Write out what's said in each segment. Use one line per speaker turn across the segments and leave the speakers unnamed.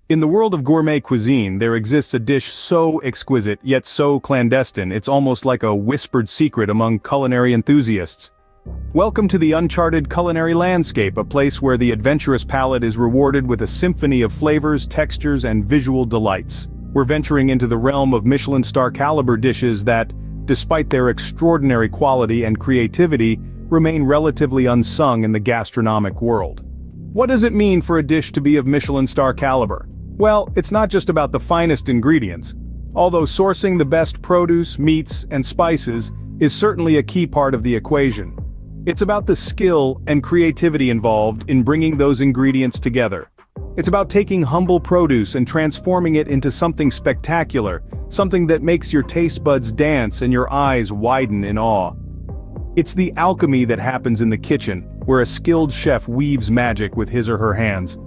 In the world of gourmet cuisine, there exists a dish so exquisite yet so clandestine it's almost like a whispered secret among culinary enthusiasts. Welcome to the uncharted culinary landscape, a place where the adventurous palate is rewarded with a symphony of flavors, textures, and visual delights. We're venturing into the realm of Michelin-star caliber dishes that, despite their extraordinary quality and creativity, remain relatively unsung in the gastronomic world. What does it mean for a dish to be of Michelin-star caliber? Well, it's not just about the finest ingredients. Although sourcing the best produce, meats, and spices is certainly a key part of the equation. It's about the skill and creativity involved in bringing those ingredients together. It's about taking humble produce and transforming it into something spectacular, something that makes your taste buds dance and your eyes widen in awe. It's the alchemy that happens in the kitchen, where a skilled chef weaves magic with his or her hands.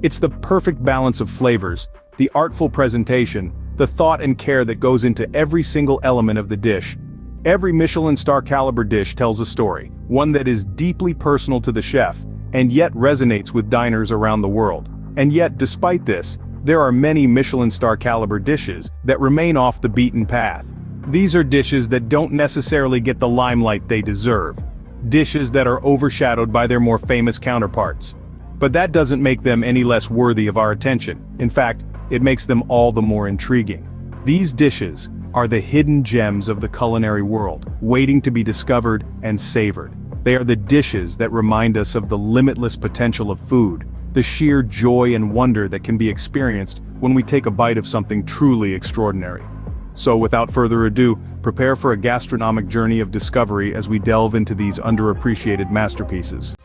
It's the perfect balance of flavors, the artful presentation, the thought and care that goes into every single element of the dish. Every Michelin-star caliber dish tells a story, one that is deeply personal to the chef, and yet resonates with diners around the world. And yet, despite this, there are many Michelin-star caliber dishes that remain off the beaten path. These are dishes that don't necessarily get the limelight they deserve. Dishes that are overshadowed by their more famous counterparts. But that doesn't make them any less worthy of our attention. In fact, it makes them all the more intriguing. These dishes are the hidden gems of the culinary world, waiting to be discovered and savored. They are the dishes that remind us of the limitless potential of food, the sheer joy and wonder that can be experienced when we take a bite of something truly extraordinary. So without further ado, prepare for a gastronomic journey of discovery as we delve into these underappreciated masterpieces.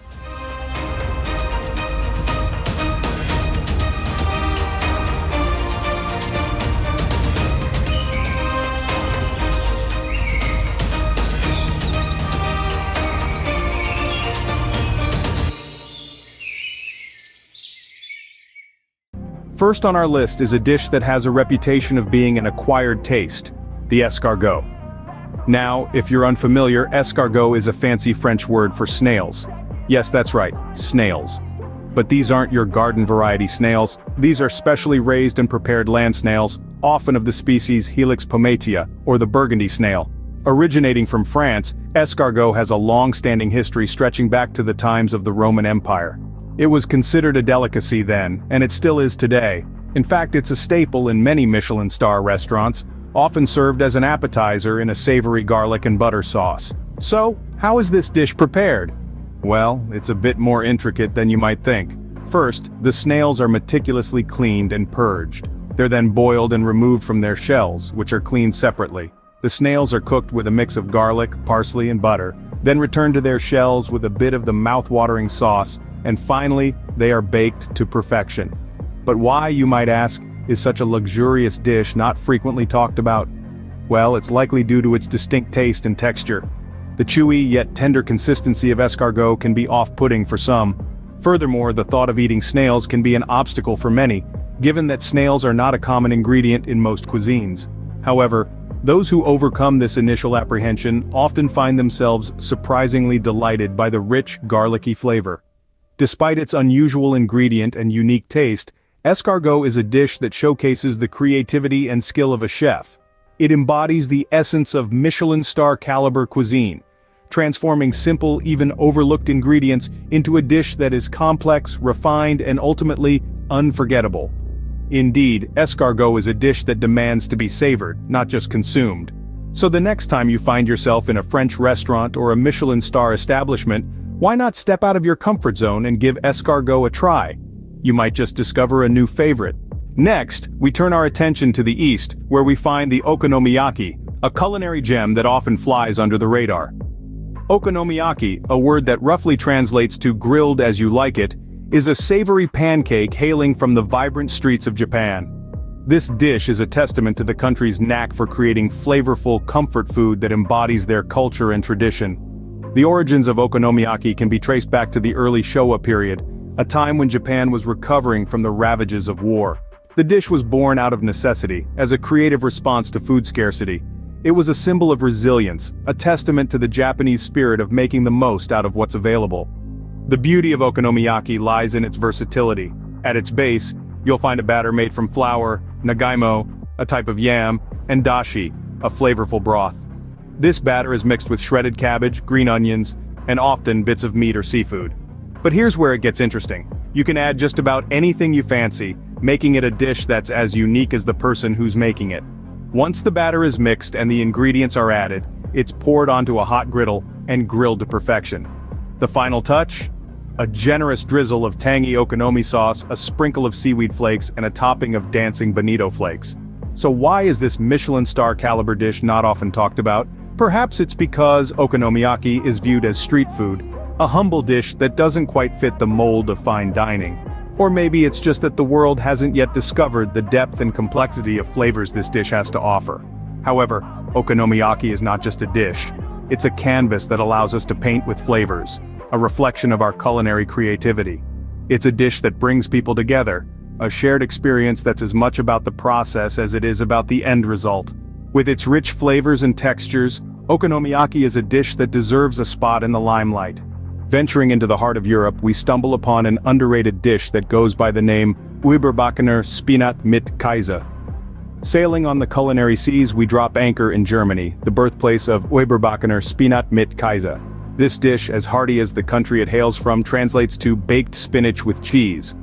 First on our list is a dish that has a reputation of being an acquired taste, the escargot. Now, if you're unfamiliar, escargot is a fancy French word for snails. Yes, that's right, snails. But these aren't your garden variety snails, these are specially raised and prepared land snails, often of the species Helix pomatia, or the Burgundy snail. Originating from France, escargot has a long-standing history stretching back to the times of the Roman Empire. It was considered a delicacy then, and it still is today. In fact, it's a staple in many Michelin-star restaurants, often served as an appetizer in a savory garlic and butter sauce. So, how is this dish prepared? Well, it's a bit more intricate than you might think. First, the snails are meticulously cleaned and purged. They're then boiled and removed from their shells, which are cleaned separately. The snails are cooked with a mix of garlic, parsley, and butter, then returned to their shells with a bit of the mouth-watering sauce, and finally, they are baked to perfection. But why, you might ask, is such a luxurious dish not frequently talked about? Well, it's likely due to its distinct taste and texture. The chewy yet tender consistency of escargot can be off-putting for some. Furthermore, the thought of eating snails can be an obstacle for many, given that snails are not a common ingredient in most cuisines. However, those who overcome this initial apprehension often find themselves surprisingly delighted by the rich, garlicky flavor. Despite its unusual ingredient and unique taste, escargot is a dish that showcases the creativity and skill of a chef. It embodies the essence of Michelin-star caliber cuisine, transforming simple, even overlooked ingredients into a dish that is complex, refined, and ultimately unforgettable. Indeed, escargot is a dish that demands to be savored, not just consumed. So the next time you find yourself in a French restaurant or a Michelin-star establishment, why not step out of your comfort zone and give escargot a try? You might just discover a new favorite. Next, we turn our attention to the east, where we find the okonomiyaki, a culinary gem that often flies under the radar. Okonomiyaki, a word that roughly translates to grilled as you like it, is a savory pancake hailing from the vibrant streets of Japan. This dish is a testament to the country's knack for creating flavorful comfort food that embodies their culture and tradition. The origins of okonomiyaki can be traced back to the early Showa period, a time when Japan was recovering from the ravages of war. The dish was born out of necessity, as a creative response to food scarcity. It was a symbol of resilience, a testament to the Japanese spirit of making the most out of what's available. The beauty of okonomiyaki lies in its versatility. At its base, You'll find a batter made from flour, nagaimo, a type of yam, and dashi, a flavorful broth. This batter is mixed with shredded cabbage, green onions, and often bits of meat or seafood. But here's where it gets interesting. You can add just about anything you fancy, making it a dish that's as unique as the person who's making it. Once the batter is mixed and the ingredients are added, it's poured onto a hot griddle and grilled to perfection. The final touch? A generous drizzle of tangy okonomi sauce, a sprinkle of seaweed flakes, and a topping of dancing bonito flakes. So why is this Michelin-star caliber dish not often talked about? Perhaps it's because okonomiyaki is viewed as street food, a humble dish that doesn't quite fit the mold of fine dining. Or maybe it's just that the world hasn't yet discovered the depth and complexity of flavors this dish has to offer. However, okonomiyaki is not just a dish. It's a canvas that allows us to paint with flavors, a reflection of our culinary creativity. It's a dish that brings people together, a shared experience that's as much about the process as it is about the end result. With its rich flavors and textures, okonomiyaki is a dish that deserves a spot in the limelight. Venturing into the heart of Europe, we stumble upon an underrated dish that goes by the name überbackener Spinat mit Käse. Sailing on the culinary seas, we drop anchor in Germany, the birthplace of überbackener Spinat mit Käse. This dish, as hearty as the country it hails from, translates to baked spinach with cheese.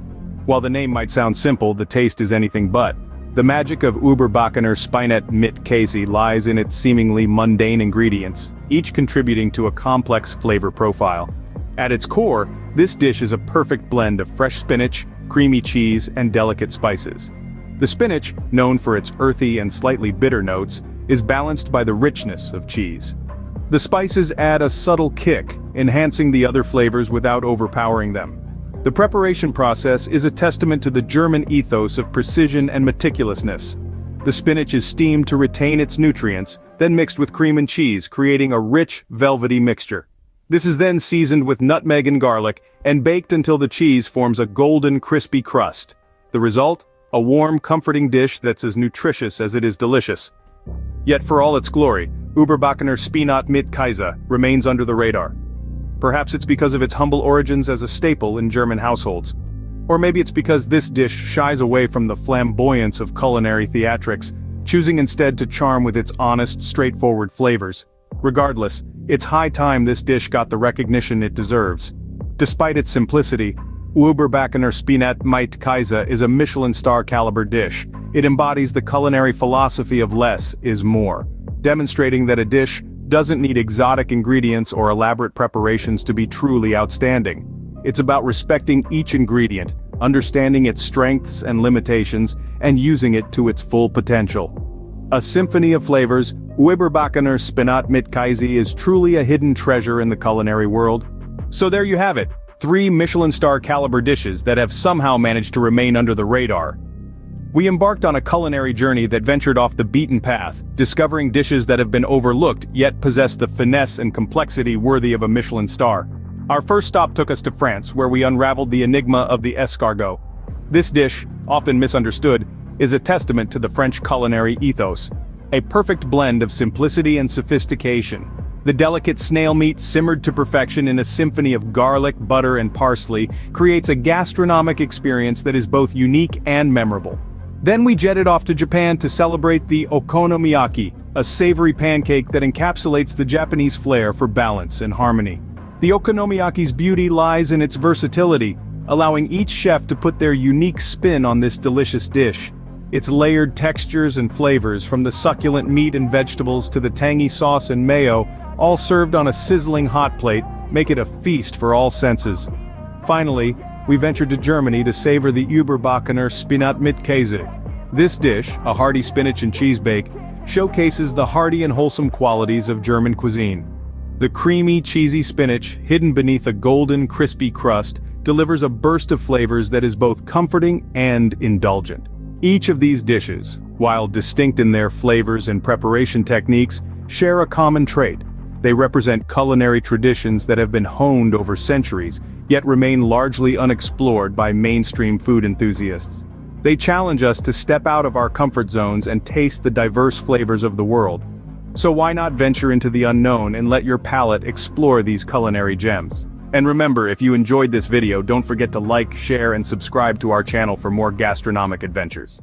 While the name might sound simple, the taste is anything but. The magic of überbackener Spinat mit Käse lies in its seemingly mundane ingredients, each contributing to a complex flavor profile. At its core, this dish is a perfect blend of fresh spinach, creamy cheese, and delicate spices. The spinach, known for its earthy and slightly bitter notes, is balanced by the richness of cheese. The spices add a subtle kick, enhancing the other flavors without overpowering them. The preparation process is a testament to the German ethos of precision and meticulousness. The spinach is steamed to retain its nutrients, then mixed with cream and cheese, creating a rich, velvety mixture. This is then seasoned with nutmeg and garlic, and baked until the cheese forms a golden, crispy crust. The result? A warm, comforting dish that's as nutritious as it is delicious. Yet for all its glory, überbackener Spinat mit Käse remains under the radar. Perhaps it's because of its humble origins as a staple in German households. Or maybe it's because this dish shies away from the flamboyance of culinary theatrics, choosing instead to charm with its honest, straightforward flavors. Regardless, it's high time this dish got the recognition it deserves. Despite its simplicity, überbackener Spinat mit Käse is a Michelin-star caliber dish. It embodies the culinary philosophy of less is more, demonstrating that a dish doesn't need exotic ingredients or elaborate preparations to be truly outstanding. It's about respecting each ingredient, understanding its strengths and limitations, and using it to its full potential. A symphony of flavors, überbackener Spinat mit Käse is truly a hidden treasure in the culinary world. So there you have it, 3 Michelin-star caliber dishes that have somehow managed to remain under the radar. We embarked on a culinary journey that ventured off the beaten path, discovering dishes that have been overlooked yet possess the finesse and complexity worthy of a Michelin star. Our first stop took us to France, where we unraveled the enigma of the escargot. This dish, often misunderstood, is a testament to the French culinary ethos. A perfect blend of simplicity and sophistication. The delicate snail meat simmered to perfection in a symphony of garlic, butter, and parsley creates a gastronomic experience that is both unique and memorable. Then we jetted off to Japan to celebrate the okonomiyaki, a savory pancake that encapsulates the Japanese flair for balance and harmony. The okonomiyaki's beauty lies in its versatility, allowing each chef to put their unique spin on this delicious dish. Its layered textures and flavors, from the succulent meat and vegetables to the tangy sauce and mayo, all served on a sizzling hot plate, make it a feast for all senses. Finally, we ventured to Germany to savor the überbackener Spinat mit Käse. This dish, a hearty spinach and cheese bake, showcases the hearty and wholesome qualities of German cuisine. The creamy, cheesy spinach, hidden beneath a golden, crispy crust, delivers a burst of flavors that is both comforting and indulgent. Each of these dishes, while distinct in their flavors and preparation techniques, share a common trait. They represent culinary traditions that have been honed over centuries, yet remain largely unexplored by mainstream food enthusiasts. They challenge us to step out of our comfort zones and taste the diverse flavors of the world. So why not venture into the unknown and let your palate explore these culinary gems? And remember, if you enjoyed this video, don't forget to like, share, and subscribe to our channel for more gastronomic adventures.